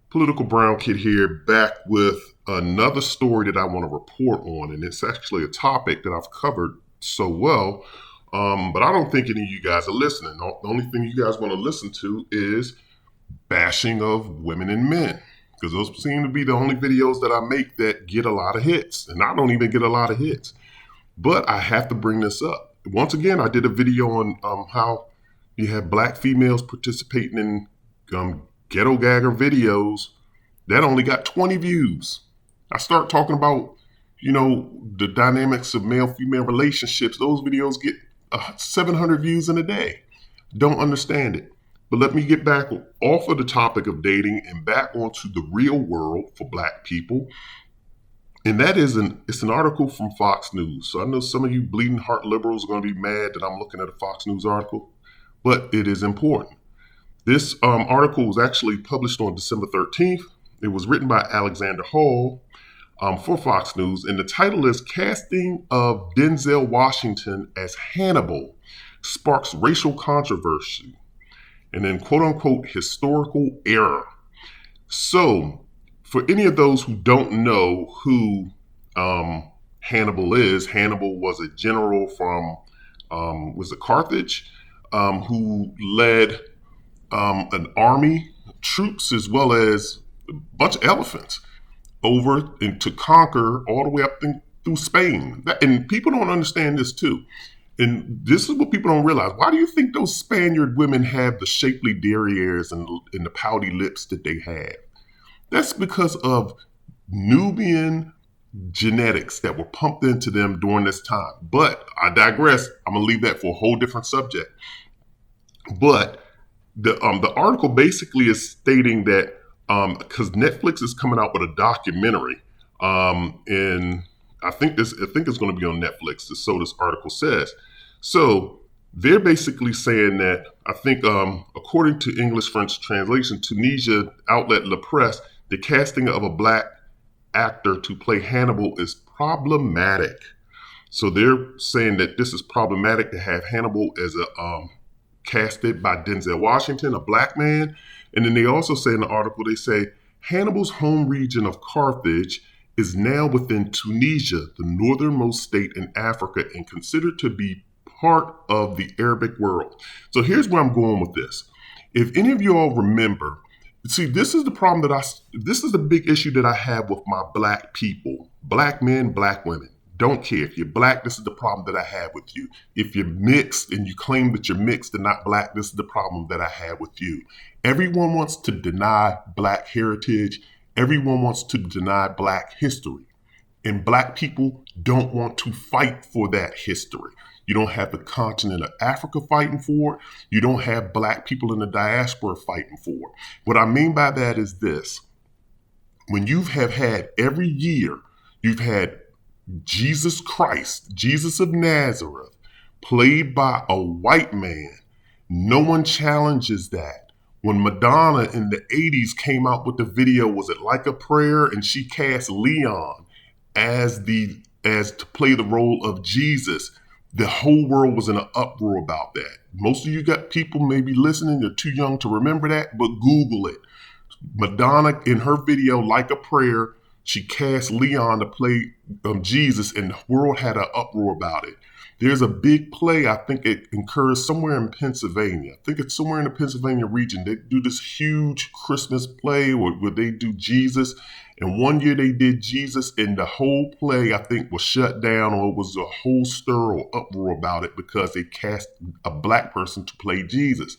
Political Brown Kid here, back with another story that I want to report on, and it's actually a topic that I've covered so well, but I don't think any of you guys are listening. The only thing you guys want to listen to is bashing of women and men, because those seem to be the only videos that I make that get a lot of hits, and I don't even get a lot of hits. But I have to bring this up. Once again, I did a video on how you have black females participating in ghetto gagger videos that only got 20 views. I start talking about, the dynamics of male-female relationships. Those videos get 700 views in a day. Don't understand it. But let me get back off of the topic of dating and back onto the real world for black people. And that is it's an article from Fox News. So I know some of you bleeding heart liberals are going to be mad that I'm looking at a Fox News article, but it is important. This article was actually published on December 13th. It was written by Alexander Hall for Fox News, and the title is Casting of Denzel Washington as Hannibal Sparks Racial Controversy, and then quote-unquote historical error. So, for any of those who don't know who Hannibal is, Hannibal was a general from, Carthage, who led an army, troops, as well as a bunch of elephants over and to conquer all the way up through Spain. And people don't understand this too. And this is what people don't realize. Why do you think those Spaniard women have the shapely derrieres and the pouty lips that they have? That's because of Nubian genetics that were pumped into them during this time. But I digress. I'm going to leave that for a whole different subject. But the article basically is stating that because Netflix is coming out with a documentary, and I think it's going to be on Netflix. So this article says. So they're basically saying that I think, according to English-French translation, Tunisia outlet La Presse, the casting of a black actor to play Hannibal is problematic. So they're saying that this is problematic to have Hannibal as a casted by Denzel Washington, a black man. And then they also say in the article, they say Hannibal's home region of Carthage is now within Tunisia, the northernmost state in Africa, and considered to be part of the Arabic world. So here's where I'm going with this. If any of you all remember, see, this is the problem this is the big issue that I have with my black people, black men, black women. Don't care. If you're black, this is the problem that I have with you. If you're mixed and you claim that you're mixed and not black, this is the problem that I have with you. Everyone wants to deny black heritage. Everyone wants to deny black history. And black people don't want to fight for that history. You don't have the continent of Africa fighting for it. You don't have black people in the diaspora fighting for it. What I mean by that is this. When you have had every year, you've had Jesus Christ, Jesus of Nazareth, played by a white man. No one challenges that. When Madonna in the 80s came out with the video, Was It Like a Prayer? And she cast Leon as to play the role of Jesus, the whole world was in an uproar about that. Most of you got people maybe listening, they're too young to remember that, but Google it. Madonna in her video, Like a Prayer, she cast Leon to play Jesus, and the world had an uproar about it. There's a big play, I think it occurs somewhere in Pennsylvania. I think it's somewhere in the Pennsylvania region. They do this huge Christmas play where they do Jesus. And one year they did Jesus, and the whole play, I think, was shut down, or it was a whole stir or uproar about it because they cast a black person to play Jesus.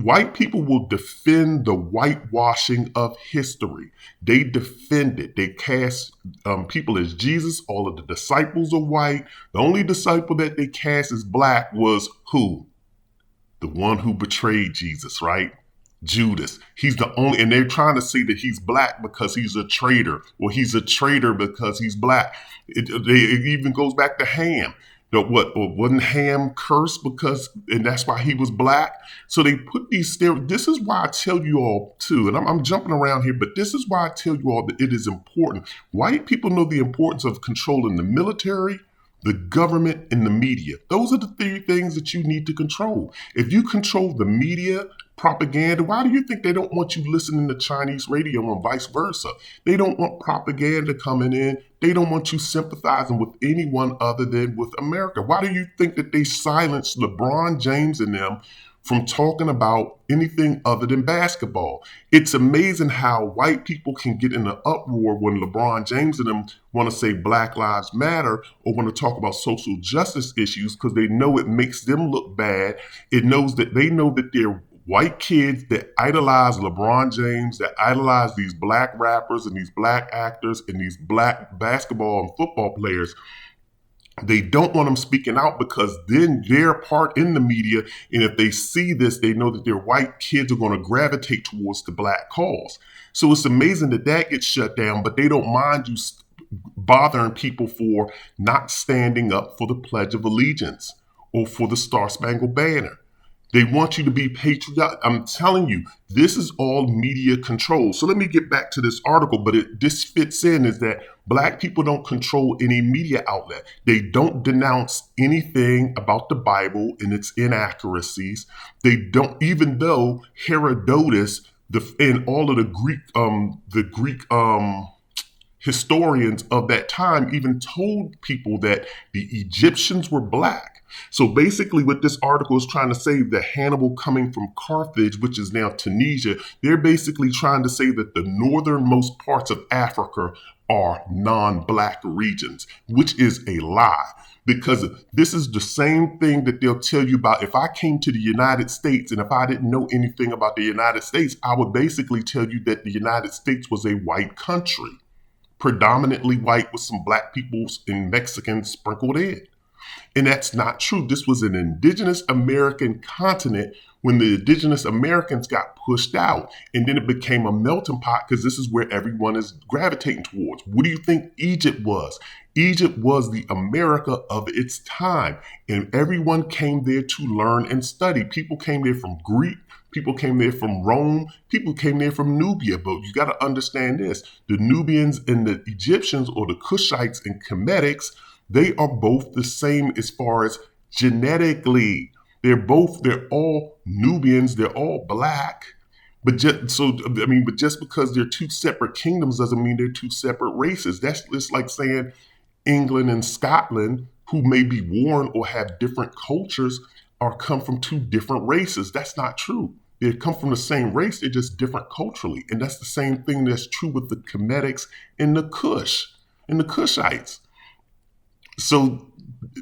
White people will defend the whitewashing of history. They defend it. They cast people as Jesus. All of the disciples are white. The only disciple that they cast as black was who? The one who betrayed Jesus, right? Judas. He's the only, and they're trying to say that he's black because he's a traitor, or he's a traitor because he's black. It even goes back to Ham. Wasn't Ham cursed and that's why he was black? So they put these this is why I tell you all too, and I'm jumping around here, but this is why I tell you all that it is important. White people know the importance of controlling the military, the government, and the media. Those are the three things that you need to control. If you control the media, propaganda, why do you think they don't want you listening to Chinese radio and vice versa? They don't want propaganda coming in. They don't want you sympathizing with anyone other than with America. Why do you think that they silenced LeBron James and them from talking about anything other than basketball? It's amazing how white people can get in an uproar when LeBron James and them want to say Black Lives Matter or want to talk about social justice issues, because they know it makes them look bad. It knows that they know that they're white kids that idolize LeBron James, that idolize these black rappers and these black actors and these black basketball and football players. They don't want them speaking out because then they're part in the media. And if they see this, they know that their white kids are going to gravitate towards the black cause. So it's amazing that that gets shut down, but they don't mind you bothering people for not standing up for the Pledge of Allegiance or for the Star Spangled Banner. They want you to be patriotic. I'm telling you, this is all media control. So let me get back to this article, but this fits in is that black people don't control any media outlet. They don't denounce anything about the Bible and its inaccuracies. They don't, even though Herodotus and all of the Greek historians of that time even told people that the Egyptians were black. So basically what this article is trying to say, that Hannibal coming from Carthage, which is now Tunisia, they're basically trying to say that the northernmost parts of Africa are non-black regions, which is a lie. Because this is the same thing that they'll tell you about. If I came to the United States and if I didn't know anything about the United States, I would basically tell you that the United States was a white country, predominantly white with some black people and Mexicans sprinkled in. And that's not true. This was an indigenous American continent when the indigenous Americans got pushed out. And then it became a melting pot because this is where everyone is gravitating towards. What do you think Egypt was? Egypt was the America of its time. And everyone came there to learn and study. People came there from Greek. People came there from Rome. People came there from Nubia. But you got to understand this. The Nubians and the Egyptians, or the Cushites and Kemetics, they are both the same as far as genetically. They're all Nubians. They're all black. But just because they're two separate kingdoms doesn't mean they're two separate races. That's just like saying England and Scotland, who may be warring or have different cultures, or come from two different races. That's not true. They come from the same race. They're just different culturally. And that's the same thing that's true with the Kemetics and the Kush and the Kushites. So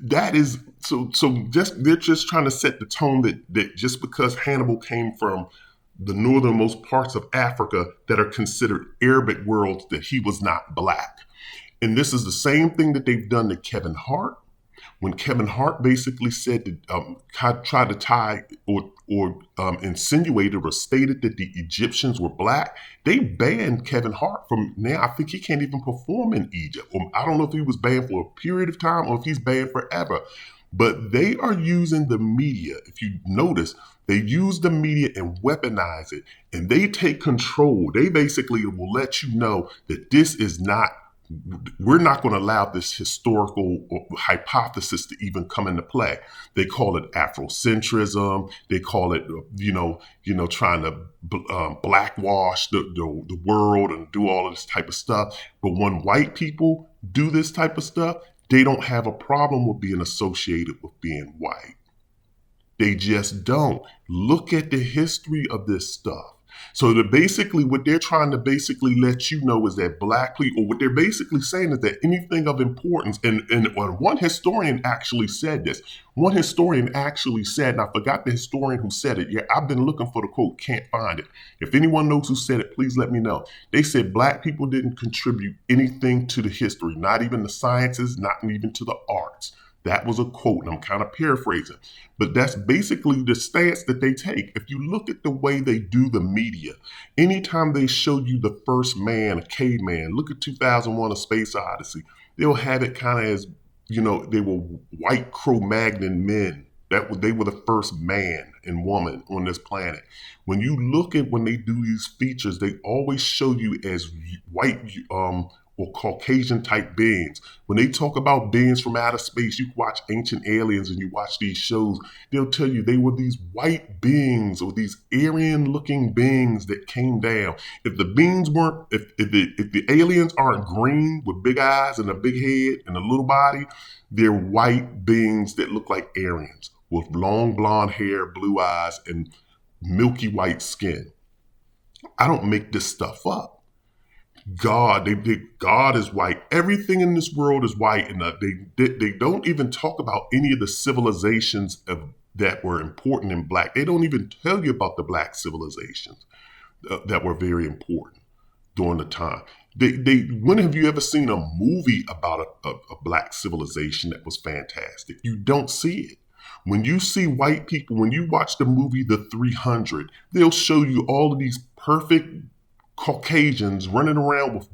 that is they're just trying to set the tone that just because Hannibal came from the northernmost parts of Africa that are considered Arabic worlds, that he was not black. And this is the same thing that they've done to Kevin Hart. When Kevin Hart basically said that, tried to tie or insinuated or stated that the Egyptians were black, they banned Kevin Hart from now. I think he can't even perform in Egypt. Or I don't know if he was banned for a period of time or if he's banned forever. But they are using the media. If you notice, they use the media and weaponize it, and they take control. They basically will let you know that we're not going to allow this historical hypothesis to even come into play. They call it Afrocentrism. They call it, trying to blackwash the world and do all of this type of stuff. But when white people do this type of stuff, they don't have a problem with being associated with being white. They just don't. Look at the history of this stuff. So what they're trying to basically let you know is that black people, or what they're basically saying is that anything of importance, and one historian actually said this. One historian actually said, and I forgot the historian who said it. Yeah, I've been looking for the quote, can't find it. If anyone knows who said it, please let me know. They said black people didn't contribute anything to the history, not even the sciences, not even to the arts. That was a quote, and I'm kind of paraphrasing. But that's basically the stance that they take. If you look at the way they do the media, anytime they show you the first man, a caveman, look at 2001: A Space Odyssey, they'll have it kind of as, they were white Cro-Magnon men. They were the first man and woman on this planet. When you look at when they do these features, they always show you as white or Caucasian type beings. When they talk about beings from outer space, you watch Ancient Aliens and you watch these shows, they'll tell you they were these white beings or these Aryan looking beings that came down. If the beings weren't, if the aliens aren't green with big eyes and a big head and a little body, they're white beings that look like Aryans with long blonde hair, blue eyes, and milky white skin. I don't make this stuff up. God is white. Everything in this world is white, and they don't even talk about any of the civilizations that were important in black. They don't even tell you about the black civilizations that were very important during the time. When have you ever seen a movie about a black civilization that was fantastic? You don't see it. When you see white people, when you watch the movie The 300, they'll show you all of these perfect Caucasians running around with,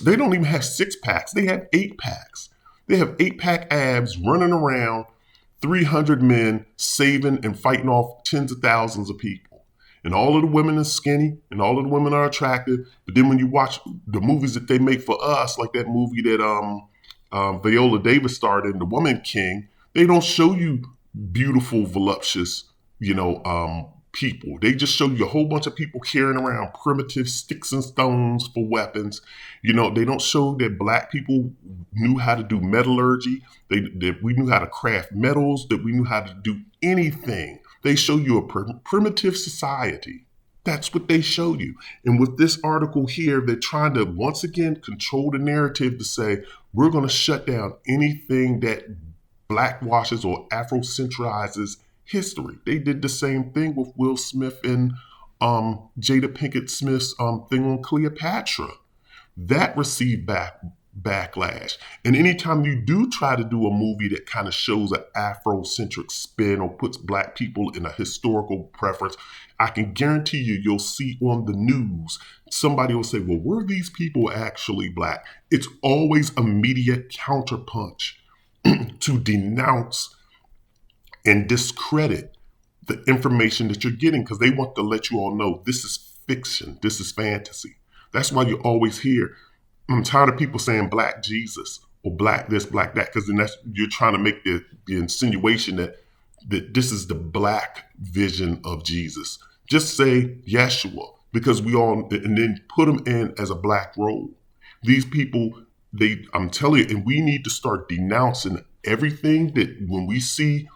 they don't even have 6-packs, they have 8-packs. They have 8-pack abs running around, 300 men saving and fighting off tens of thousands of people. And all of the women are skinny and all of the women are attractive. But then when you watch the movies that they make for us, like that movie that Viola Davis starred in, The Woman King, they don't show you beautiful, voluptuous, people. They just show you a whole bunch of people carrying around primitive sticks and stones for weapons. They don't show that black people knew how to do metallurgy, that we knew how to craft metals, that we knew how to do anything. They show you a primitive society. That's what they show you. And with this article here, they're trying to, once again, control the narrative to say, we're going to shut down anything that blackwashes or Afrocentralizes history. They did the same thing with Will Smith and Jada Pinkett Smith's thing on Cleopatra. That received backlash. And anytime you do try to do a movie that kind of shows an Afrocentric spin or puts black people in a historical preference, I can guarantee you'll see on the news, somebody will say, well, were these people actually black? It's always a media counterpunch to denounce and discredit the information that you're getting, because they want to let you all know this is fiction, this is fantasy. That's why you always hear, I'm tired of people saying black Jesus or black this, black that, because then you're trying to make the insinuation that this is the black vision of Jesus. Just say Yeshua, because and then put them in as a black role. These people, I'm telling you, and we need to start denouncing everything that when we see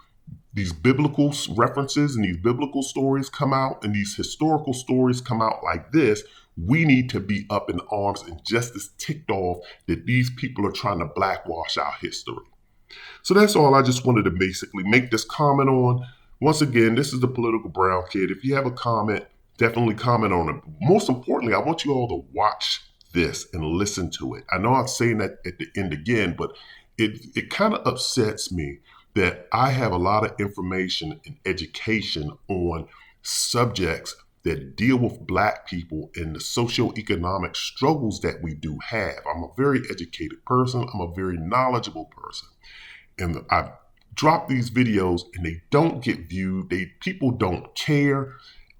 these biblical references and these biblical stories come out and these historical stories come out like this, we need to be up in arms and just as ticked off that these people are trying to blackwash our history. So that's all I just wanted to basically make this comment on. Once again, this is the Political Brown Kid. If you have a comment, definitely comment on it. Most importantly, I want you all to watch this and listen to it. I know I'm saying that at the end again, but it kind of upsets me that I have a lot of information and education on subjects that deal with black people and the socioeconomic struggles that we do have. I'm a very educated person. I'm a very knowledgeable person. And I drop these videos and they don't get viewed. People don't care.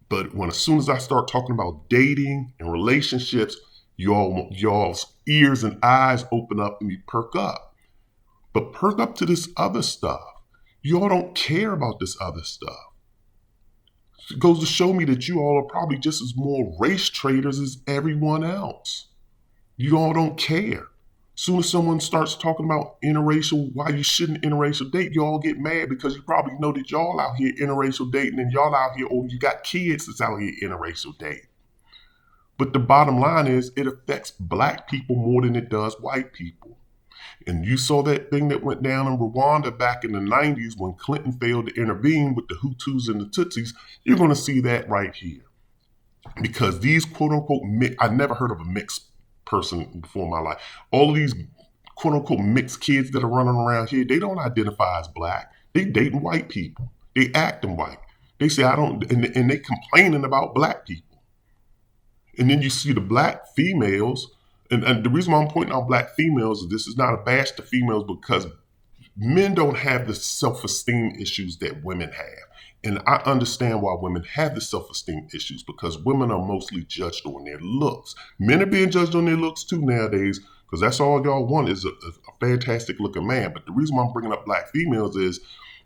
But as soon as I start talking about dating and relationships, y'all's ears and eyes open up and you perk up. But perk up to this other stuff. Y'all don't care about this other stuff. It goes to show me that you all are probably just as more race traders as everyone else. You all don't care. As soon as someone starts talking about interracial, why you shouldn't interracial date, you all get mad because you probably know that y'all out here interracial dating and y'all out here, or you got kids that's out here interracial dating. But the bottom line is it affects black people more than it does white people. And you saw that thing that went down in Rwanda back in the 90s when Clinton failed to intervene with the Hutus and the Tutsis. You're going to see that right here. Because these quote unquote, I never heard of a mixed person before in my life. All of these quote unquote mixed kids that are running around here, they don't identify as black. They dating white people. They acting white. They say, and they complaining about black people. And then you see the black females. And the reason why I'm pointing out black females is this is not a bash to females because men don't have the self-esteem issues that women have. And I understand why women have the self-esteem issues, because women are mostly judged on their looks. Men are being judged on their looks too nowadays, because that's all y'all want is a fantastic looking man. But the reason why I'm bringing up black females is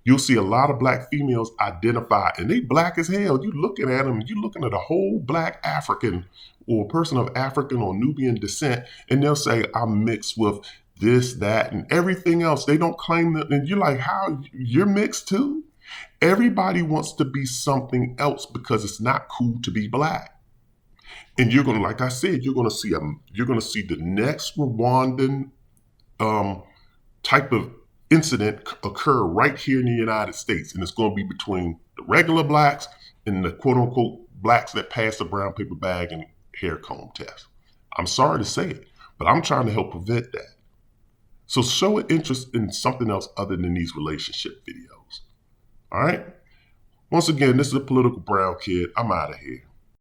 you'll see a lot of black females identify, and they black as hell. You looking at them, you looking at a whole black African or a person of African or Nubian descent, and they'll say, I'm mixed with this, that, and everything else. They don't claim that. And you're like, how? You're mixed too? Everybody wants to be something else because it's not cool to be black. And you're gonna, like I said, you're gonna see the next Rwandan type of incident occur right here in the United States, and it's going to be between the regular blacks and the quote unquote blacks that pass the brown paper bag and hair comb test. I'm sorry to say it, but I'm trying to help prevent that. So show an interest in something else other than these relationship videos. All right. Once again, this is a political brown kid. I'm out of here.